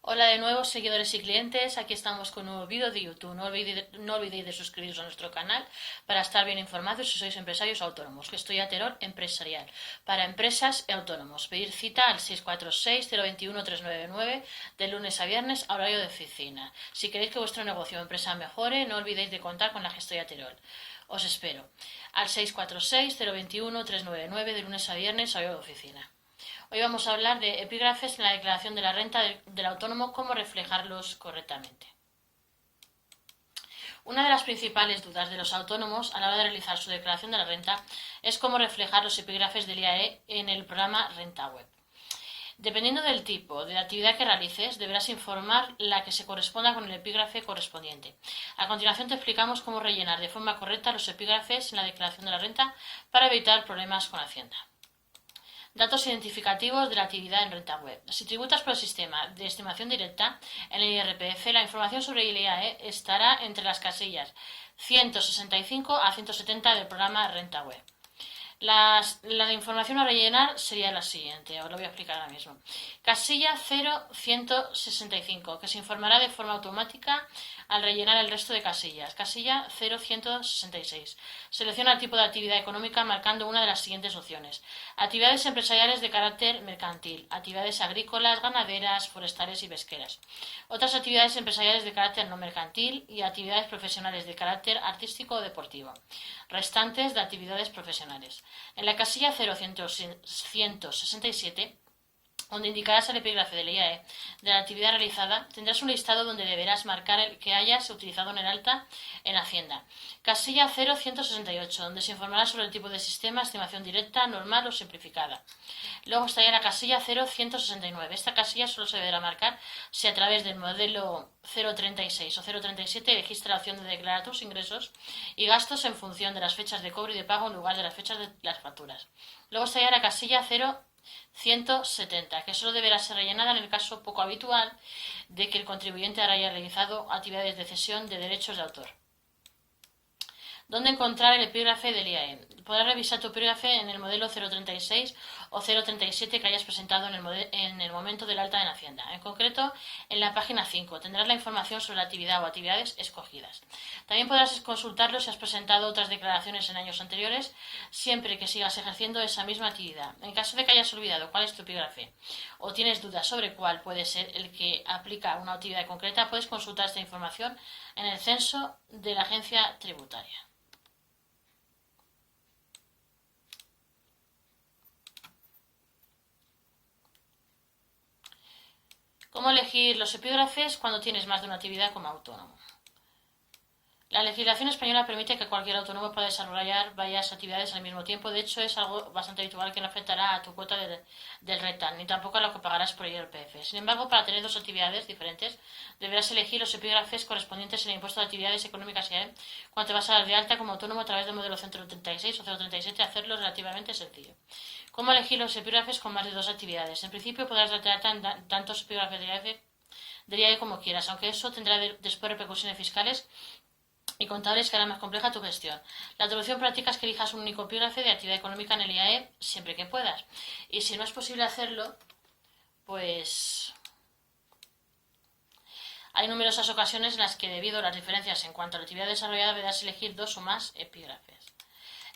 Hola de nuevo, seguidores y clientes. Aquí estamos con un nuevo vídeo de YouTube. No olvidéis de suscribiros a nuestro canal para estar bien informados si sois empresarios autónomos. Que estoy a Terol Empresarial para empresas y autónomos. Pedir cita al 646-021-399 de lunes a viernes a horario de oficina. Si queréis que vuestro negocio o empresa mejore, no olvidéis de contar con la Gestoría Terol. Os espero al 646-021-399 de lunes a viernes a horario de oficina. Hoy vamos a hablar de epígrafes en la declaración de la renta del autónomo, cómo reflejarlos correctamente. Una de las principales dudas de los autónomos a la hora de realizar su declaración de la renta es cómo reflejar los epígrafes del IAE en el programa Renta Web. Dependiendo del tipo de actividad que realices, deberás informar la que se corresponda con el epígrafe correspondiente. A continuación te explicamos cómo rellenar de forma correcta los epígrafes en la declaración de la renta para evitar problemas con Hacienda. Datos identificativos de la actividad en Renta Web. Si tributas por el sistema de estimación directa en el IRPF, la información sobre el IAE estará entre las casillas 165 a 170 del programa Renta Web. La información a rellenar sería la siguiente, os lo voy a explicar ahora mismo. Casilla 0165, que se informará de forma automática al rellenar el resto de casillas. Casilla 0166. Selecciona el tipo de actividad económica marcando una de las siguientes opciones. Actividades empresariales de carácter mercantil, actividades agrícolas, ganaderas, forestales y pesqueras. Otras actividades empresariales de carácter no mercantil y actividades profesionales de carácter artístico o deportivo. Restantes de actividades profesionales. En la casilla 0167, donde indicarás el epígrafe del IAE de la actividad realizada, tendrás un listado donde deberás marcar el que hayas utilizado en el alta en Hacienda. Casilla 0168, donde se informará sobre el tipo de sistema, estimación directa, normal o simplificada. Luego estaría la casilla 0169. Esta casilla solo se deberá marcar si a través del modelo 036 o 037 elegiste la opción de declarar tus ingresos y gastos en función de las fechas de cobro y de pago en lugar de las fechas de las facturas. Luego estaría la casilla 0170, que solo deberá ser rellenada en el caso poco habitual de que el contribuyente haya realizado actividades de cesión de derechos de autor. ¿Dónde encontrar el epígrafe del IAE? Podrás revisar tu epígrafe en el modelo 036 o 037 que hayas presentado en el momento del alta en Hacienda. En concreto, en la página 5 tendrás la información sobre la actividad o actividades escogidas. También podrás consultarlo si has presentado otras declaraciones en años anteriores, siempre que sigas ejerciendo esa misma actividad. En caso de que hayas olvidado cuál es tu epígrafe o tienes dudas sobre cuál puede ser el que aplica una actividad concreta, puedes consultar esta información en el censo de la agencia tributaria. ¿Cómo elegir los epígrafes cuando tienes más de una actividad como autónomo? La legislación española permite que cualquier autónomo pueda desarrollar varias actividades al mismo tiempo. De hecho, es algo bastante habitual que no afectará a tu cuota del RETAN, ni tampoco a lo que pagarás por el IRPF. Sin embargo, para tener dos actividades diferentes, deberás elegir los epígrafes correspondientes en el impuesto de actividades económicas IAE cuando te vas a dar de alta como autónomo a través del modelo 036 o 037, hacerlo relativamente sencillo. ¿Cómo elegir los epígrafes con más de dos actividades? En principio, podrás darte de alta en tantos epígrafes del IAE como quieras, aunque eso tendrá después repercusiones fiscales y contables que hará más compleja tu gestión. La solución práctica es que elijas un único epígrafe de actividad económica en el IAE siempre que puedas. Y si no es posible hacerlo, pues hay numerosas ocasiones en las que, debido a las diferencias en cuanto a la actividad desarrollada, deberás elegir dos o más epígrafes.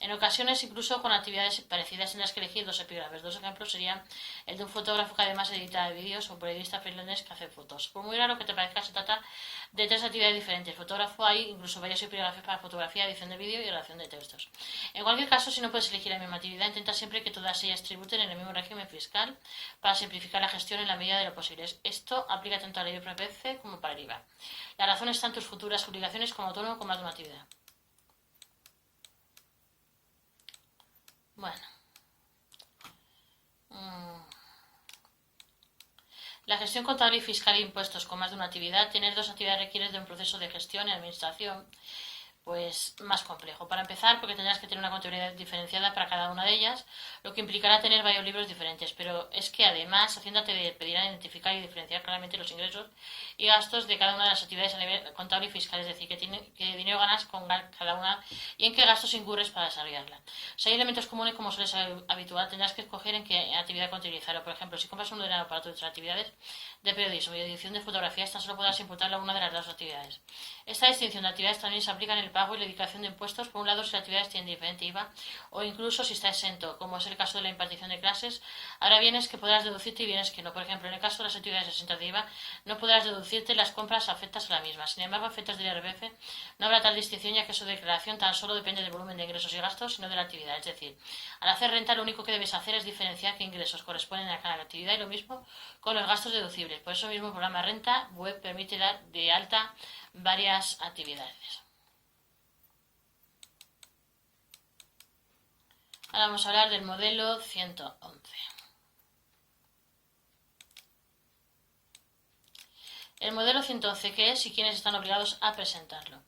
En ocasiones, incluso con actividades parecidas, tendrás que elegir dos epígrafes. Dos ejemplos serían el de un fotógrafo que además edita vídeos o periodista freelance que hace fotos. Por muy raro que te parezca, se trata de tres actividades diferentes. Fotógrafo, hay incluso varios epígrafes para fotografía, edición de vídeo y redacción de textos. En cualquier caso, si no puedes elegir la misma actividad, intenta siempre que todas ellas tributen en el mismo régimen fiscal para simplificar la gestión en la medida de lo posible. Esto aplica tanto al IRPF como para el IVA. La razón está en tus futuras obligaciones como autónomo con más de una actividad. Bueno. La gestión contable y fiscal e impuestos con más de una actividad. Tener dos actividades requiere de un proceso de gestión y administración pues más complejo. Para empezar, porque tendrás que tener una contabilidad diferenciada para cada una de ellas, lo que implicará tener varios libros diferentes, pero es que además Hacienda te pedirá identificar y diferenciar claramente los ingresos y gastos de cada una de las actividades a nivel contable y fiscal, es decir, qué dinero ganas con cada una y en qué gastos incurres para desarrollarla. Si hay elementos comunes, como suele ser habitual, tendrás que escoger en qué actividad contabilizarlo. Por ejemplo, si compras un ordenador para tus actividades, de periodismo y edición de fotografías, tan solo podrás imputarle a una de las dos actividades. Esta distinción de actividades también se aplica en el pago y la dedicación de impuestos, por un lado si la actividad tiene diferente IVA o incluso si está exento, como es el caso de la impartición de clases. Habrá bienes que podrás deducirte y bienes que no. Por ejemplo, en el caso de las actividades exentas de IVA, no podrás deducirte las compras afectas a la misma. Sin embargo, a efectos del IRPF, no habrá tal distinción, ya que su declaración tan solo depende del volumen de ingresos y gastos, sino de la actividad. Es decir, al hacer renta, lo único que debes hacer es diferenciar qué ingresos corresponden a cada actividad, y lo mismo con los gastos deducibles. Por eso mismo el programa Renta Web permite dar de alta varias actividades. Ahora vamos a hablar del modelo 111. El modelo 111, ¿qué es y quiénes están obligados a presentarlo?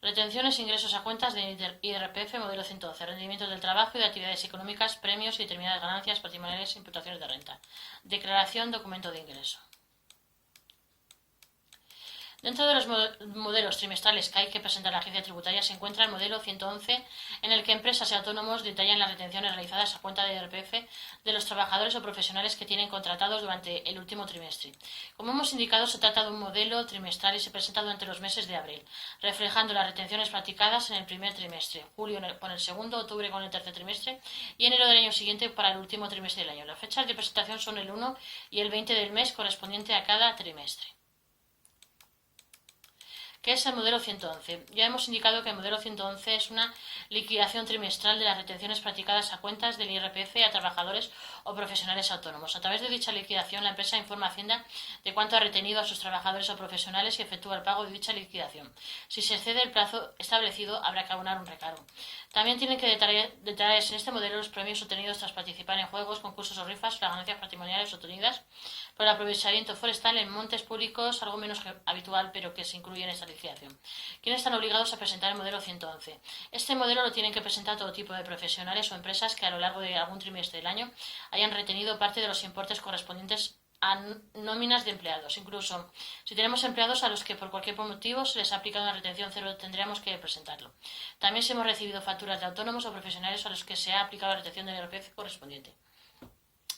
Retenciones, ingresos a cuentas de IRPF, modelo 111, rendimientos del trabajo y de actividades económicas, premios y determinadas ganancias patrimoniales e imputaciones de renta. Declaración, documento de ingreso. Dentro de los modelos trimestrales que hay que presentar a la agencia tributaria se encuentra el modelo 111, en el que empresas y autónomos detallan las retenciones realizadas a cuenta de IRPF de los trabajadores o profesionales que tienen contratados durante el último trimestre. Como hemos indicado, se trata de un modelo trimestral y se presenta durante los meses de abril, reflejando las retenciones practicadas en el primer trimestre, julio con el segundo, octubre con el tercer trimestre y enero del año siguiente para el último trimestre del año. Las fechas de presentación son el 1 y el 20 del mes correspondiente a cada trimestre. ¿Qué es el modelo 111? Ya hemos indicado que el modelo 111 es una liquidación trimestral de las retenciones practicadas a cuentas del IRPF a trabajadores o profesionales autónomos. A través de dicha liquidación, la empresa informa a Hacienda de cuánto ha retenido a sus trabajadores o profesionales y efectúa el pago de dicha liquidación. Si se excede el plazo establecido, habrá que abonar un recargo. También tienen que detallarse en este modelo los premios obtenidos tras participar en juegos, concursos o rifas, las ganancias patrimoniales obtenidas por el aprovechamiento forestal en montes públicos, algo menos habitual, pero que se incluye en esta liquidación. ¿Quiénes están obligados a presentar el modelo 111? Este modelo lo tienen que presentar todo tipo de profesionales o empresas que a lo largo de algún trimestre del año hayan retenido parte de los importes correspondientes a nóminas de empleados. Incluso si tenemos empleados a los que por cualquier motivo se les ha aplicado una retención cero, tendríamos que presentarlo. También si hemos recibido facturas de autónomos o profesionales a los que se ha aplicado la retención del IRPF correspondiente.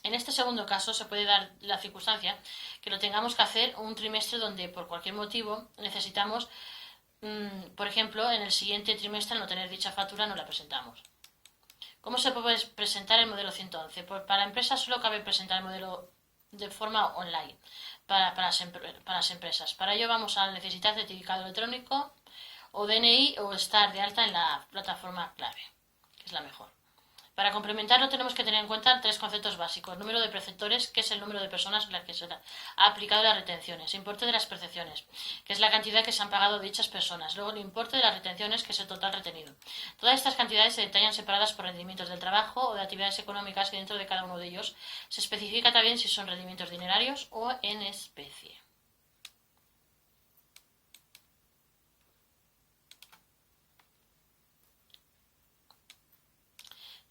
En este segundo caso se puede dar la circunstancia que lo tengamos que hacer un trimestre donde por cualquier motivo necesitamos, por ejemplo, en el siguiente trimestre al no tener dicha factura no la presentamos. ¿Cómo se puede presentar el modelo 111? Pues para empresas solo cabe presentar el modelo de forma online para las empresas. Para ello vamos a necesitar certificado electrónico o DNI o estar de alta en la plataforma clave, que es la mejor. Para complementarlo tenemos que tener en cuenta tres conceptos básicos. Número de preceptores, que es el número de personas a las que se ha aplicado las retenciones. Importe de las percepciones, que es la cantidad que se han pagado dichas personas. Luego el importe de las retenciones, que es el total retenido. Todas estas cantidades se detallan separadas por rendimientos del trabajo o de actividades económicas, y dentro de cada uno de ellos se especifica también si son rendimientos dinerarios o en especie.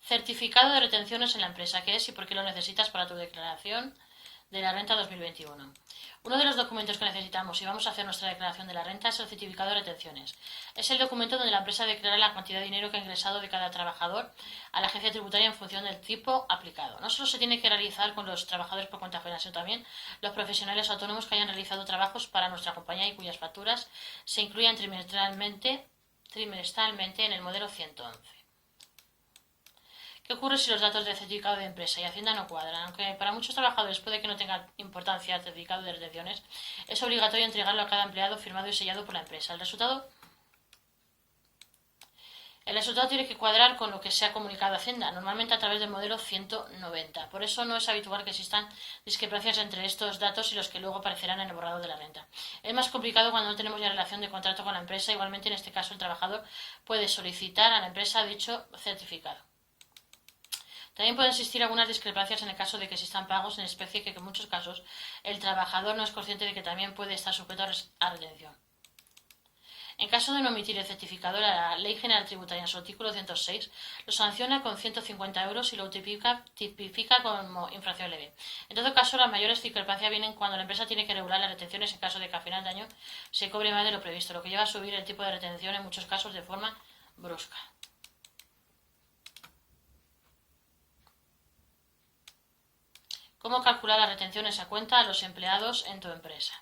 Certificado de retenciones en la empresa, ¿qué es y por qué lo necesitas para tu declaración de la renta 2021? Uno de los documentos que necesitamos si vamos a hacer nuestra declaración de la renta es el certificado de retenciones. Es el documento donde la empresa declara la cantidad de dinero que ha ingresado de cada trabajador a la agencia tributaria en función del tipo aplicado. No solo se tiene que realizar con los trabajadores por cuenta ajena, sino también los profesionales autónomos que hayan realizado trabajos para nuestra compañía y cuyas facturas se incluyan trimestralmente en el modelo 111. ¿Qué ocurre si los datos del certificado de empresa y Hacienda no cuadran? Aunque para muchos trabajadores puede que no tenga importancia el certificado de retenciones, es obligatorio entregarlo a cada empleado firmado y sellado por la empresa. El resultado tiene que cuadrar con lo que se ha comunicado a Hacienda, normalmente a través del modelo 190. Por eso no es habitual que existan discrepancias entre estos datos y los que luego aparecerán en el borrador de la renta. Es más complicado cuando no tenemos ya relación de contrato con la empresa. Igualmente, en este caso, el trabajador puede solicitar a la empresa dicho certificado. También pueden existir algunas discrepancias en el caso de que existan pagos en especie que en muchos casos el trabajador no es consciente de que también puede estar sujeto a retención. En caso de no emitir el certificado, la Ley General Tributaria en su artículo 106 lo sanciona con 150 euros y lo tipifica como infracción leve. En todo caso, las mayores discrepancias vienen cuando la empresa tiene que regular las retenciones en caso de que a final de año se cobre más de lo previsto, lo que lleva a subir el tipo de retención en muchos casos de forma brusca. ¿Cómo calcular las retenciones a cuenta a los empleados en tu empresa?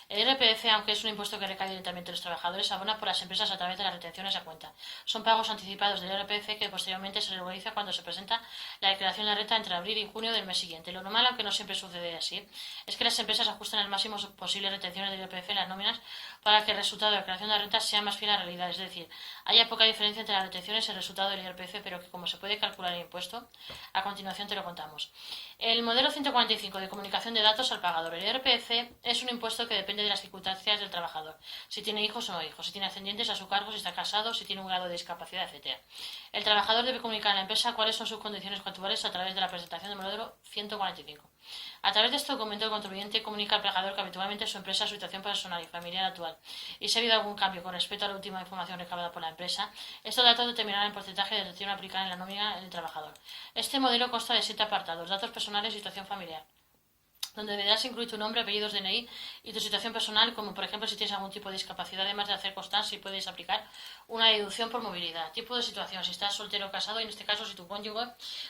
El IRPF, aunque es un impuesto que recae directamente en los trabajadores, abona por las empresas a través de las retenciones a cuenta. Son pagos anticipados del IRPF que posteriormente se regulariza cuando se presenta la declaración de la renta entre abril y junio del mes siguiente. Lo normal, aunque no siempre sucede así, es que las empresas ajusten al máximo posible retenciones del IRPF en las nóminas para que el resultado de la declaración de la renta sea más fiel a la realidad. Es decir, haya poca diferencia entre las retenciones y el resultado del IRPF, pero que como se puede calcular el impuesto, a continuación te lo contamos. El modelo 145 de comunicación de datos al pagador. El IRPF es un impuesto que depende de las circunstancias del trabajador, si tiene hijos o no hijos, si tiene ascendientes a su cargo, si está casado, si tiene un grado de discapacidad, etc. El trabajador debe comunicar a la empresa cuáles son sus condiciones contractuales a través de la presentación del modelo 145. A través de este documento, el contribuyente comunica al pagador que habitualmente su empresa, su situación personal y familiar actual, y si ha habido algún cambio con respecto a la última información recabada por la empresa, estos datos determinarán el porcentaje de deducción a aplicar en la nómina del trabajador. Este modelo consta de 7 apartados: datos personales y situación familiar, donde deberás incluir tu nombre, apellidos, DNI y tu situación personal, como por ejemplo si tienes algún tipo de discapacidad, además de hacer constar si puedes aplicar una deducción por movilidad. Tipo de situación: si estás soltero o casado, y en este caso si tu cónyuge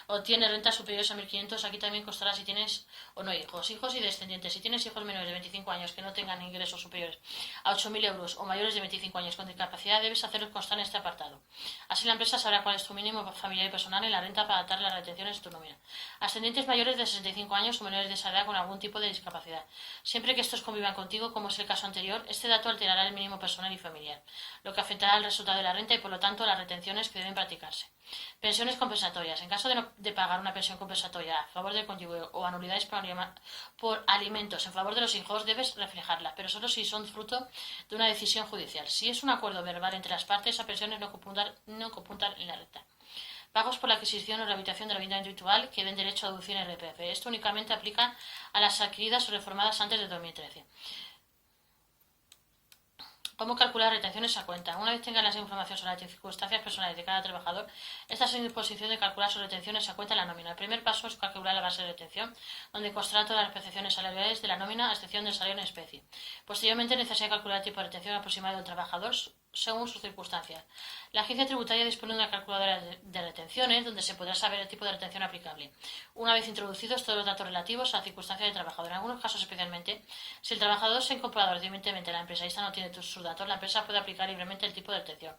obtiene rentas superiores a 1.500, aquí también constará si tienes o no hijos. Hijos y descendientes: si tienes hijos menores de 25 años que no tengan ingresos superiores a 8.000 euros o mayores de 25 años con discapacidad, debes hacerlos constar en este apartado. Así la empresa sabrá cuál es tu mínimo familiar y personal en la renta para adaptar las retenciones de tu nómina. Ascendientes mayores de 65 años o menores de esa edad con algún tipo de discapacidad. Siempre que estos convivan contigo, como es el caso anterior, este dato alterará el mínimo personal y familiar, lo que afectará al resultado de la renta y por lo tanto las retenciones que deben practicarse. Pensiones compensatorias. En caso de pagar una pensión compensatoria a favor del cónyuge o anualidades por alimentos en favor de los hijos, debes reflejarla, pero solo si son fruto de una decisión judicial. Si es un acuerdo verbal entre las partes, esas pensiones no computan en la renta. Pagos por la adquisición o rehabilitación de la vivienda individual que den derecho a deducción en IRPF. Esto únicamente aplica a las adquiridas o reformadas antes de 2013. ¿Cómo calcular retenciones a cuenta? Una vez tengan las informaciones sobre las circunstancias personales de cada trabajador, estás en disposición de calcular sus retenciones a cuenta en la nómina. El primer paso es calcular la base de retención, donde constarán todas las percepciones salariales de la nómina, a excepción del salario en especie. Posteriormente, es necesario calcular el tipo de retención aproximado del trabajador según sus circunstancias. La agencia tributaria dispone de una calculadora de retenciones, donde se podrá saber el tipo de retención aplicable, una vez introducidos todos los datos relativos a la circunstancia del trabajador. En algunos casos, especialmente, si el trabajador se ha incorporado recientemente a la empresa y esta no tiene sus datos, la empresa puede aplicar libremente el tipo de retención,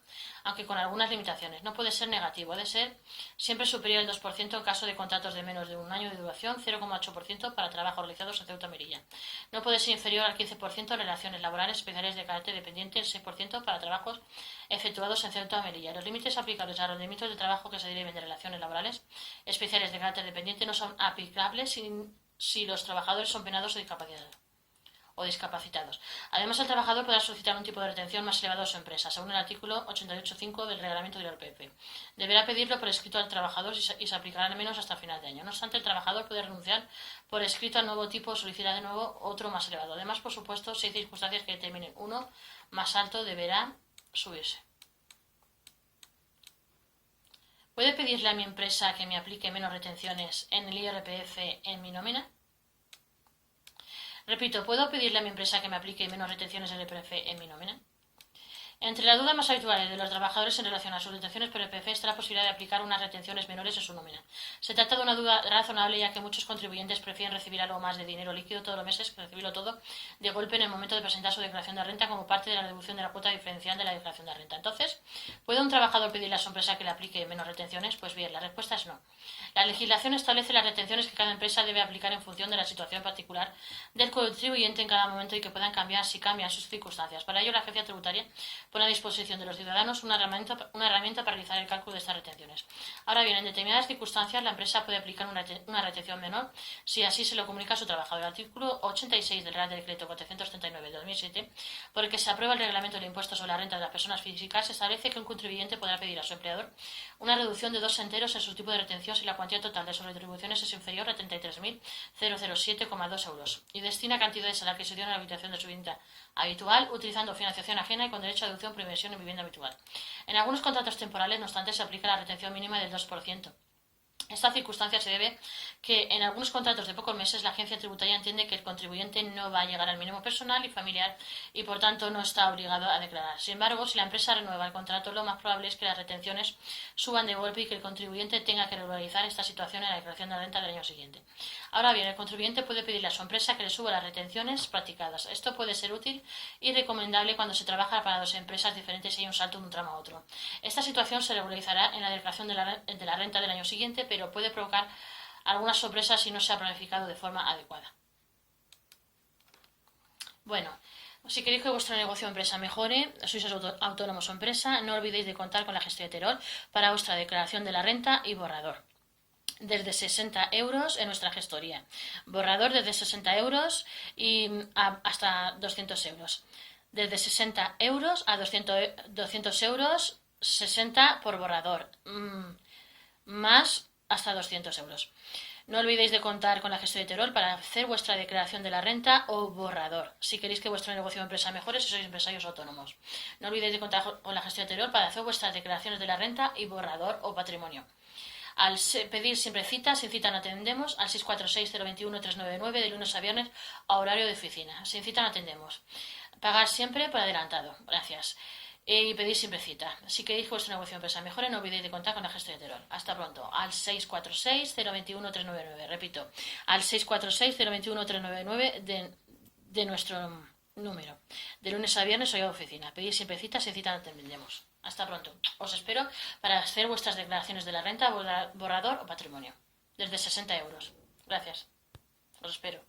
aunque con algunas limitaciones. No puede ser negativo, ha de ser siempre superior al 2% en caso de contratos de menos de un año de duración, 0,8% para trabajos realizados en Ceuta y Melilla. No puede ser inferior al 15% en relaciones laborales especiales de carácter dependiente, el 6% para trabajos efectuados en Ceuta y Melilla. Los límites aplicables a los rendimientos de trabajo que se deriven de relaciones laborales especiales de carácter dependiente no son aplicables si los trabajadores son penados o discapacitados. Además, el trabajador podrá solicitar un tipo de retención más elevado a su empresa, según el artículo 88.5 del reglamento del IRPF. Deberá pedirlo por escrito al trabajador y se aplicará al menos hasta final de año. No obstante, el trabajador puede renunciar por escrito al nuevo tipo o solicitar de nuevo otro más elevado. Además, por supuesto, si hay circunstancias que determinen uno más alto, deberá subirse. ¿Puede pedirle a mi empresa que me aplique menos retenciones en el IRPF en mi nómina? Repito, ¿puedo pedirle a mi empresa que me aplique menos retenciones en el IRPF en mi nómina? Entre las dudas más habituales de los trabajadores en relación a sus retenciones por IRPF está la posibilidad de aplicar unas retenciones menores en su nómina. Se trata de una duda razonable, ya que muchos contribuyentes prefieren recibir algo más de dinero líquido todos los meses que recibirlo todo de golpe en el momento de presentar su declaración de renta como parte de la deducción de la cuota diferencial de la declaración de renta. Entonces, ¿puede un trabajador pedirle a su empresa que le aplique menos retenciones? Pues bien, la respuesta es no. La legislación establece las retenciones que cada empresa debe aplicar en función de la situación particular del contribuyente en cada momento y que puedan cambiar si cambian sus circunstancias. Para ello, la agencia tributaria pone a disposición de los ciudadanos una herramienta para realizar el cálculo de estas retenciones. Ahora bien, en determinadas circunstancias la empresa puede aplicar una retención menor si así se lo comunica a su trabajador. El artículo 86 del Real Decreto 439 de 2007, por el que se aprueba el reglamento del impuesto sobre la renta de las personas físicas, establece que un contribuyente podrá pedir a su empleador una reducción de 2 enteros en su tipo de retención si la cuantía total de sus retribuciones es inferior a 33.007,2 euros y destina cantidades a la adquisición y rehabilitación de su vivienda habitual, utilizando financiación ajena y con derecho a deducción por inversión en vivienda habitual. En algunos contratos temporales, no obstante, se aplica la retención mínima del 2%. Esta circunstancia se debe que en algunos contratos de pocos meses la agencia tributaria entiende que el contribuyente no va a llegar al mínimo personal y familiar y por tanto no está obligado a declarar. Sin embargo, si la empresa renueva el contrato, lo más probable es que las retenciones suban de golpe y que el contribuyente tenga que regularizar esta situación en la declaración de la renta del año siguiente. Ahora bien, el contribuyente puede pedirle a su empresa que le suba las retenciones practicadas. Esto puede ser útil y recomendable cuando se trabaja para dos empresas diferentes y hay un salto de un tramo a otro. Esta situación se regularizará en la declaración de la renta del año siguiente, pero puede provocar algunas sorpresas si no se ha planificado de forma adecuada. Bueno, si queréis que vuestro negocio o empresa mejore, sois autónomos o empresa, no olvidéis de contar con la gestión de Terol para vuestra declaración de la renta y borrador. Desde 60 euros en nuestra gestoría. Borrador desde 60 euros y hasta 200 euros. Desde 60 euros a 200 euros, 60 por borrador. Más hasta 200 euros. No olvidéis de contar con la gestión de Terol para hacer vuestra declaración de la renta o borrador, si queréis que vuestro negocio o empresa mejore si sois empresarios autónomos. No olvidéis de contar con la gestión de Terol para hacer vuestras declaraciones de la renta y borrador o patrimonio. Al pedir siempre cita, sin cita no atendemos, al 646-021-399 de lunes a viernes a horario de oficina. Sin cita no atendemos. Pagar siempre por adelantado. Gracias. Y pedir siempre cita. Si queréis que vuestro negocio o empresa mejore, no olvidéis de contar con la gestión de Terol. Hasta pronto. Al 646-021-399. Repito, al 646-021-399 de nuestro número. De lunes a viernes hoy a oficina. Pedir siempre cita, sin cita no atendemos. Hasta pronto. Os espero para hacer vuestras declaraciones de la renta, borrador o patrimonio. Desde 60 euros. Gracias. Os espero.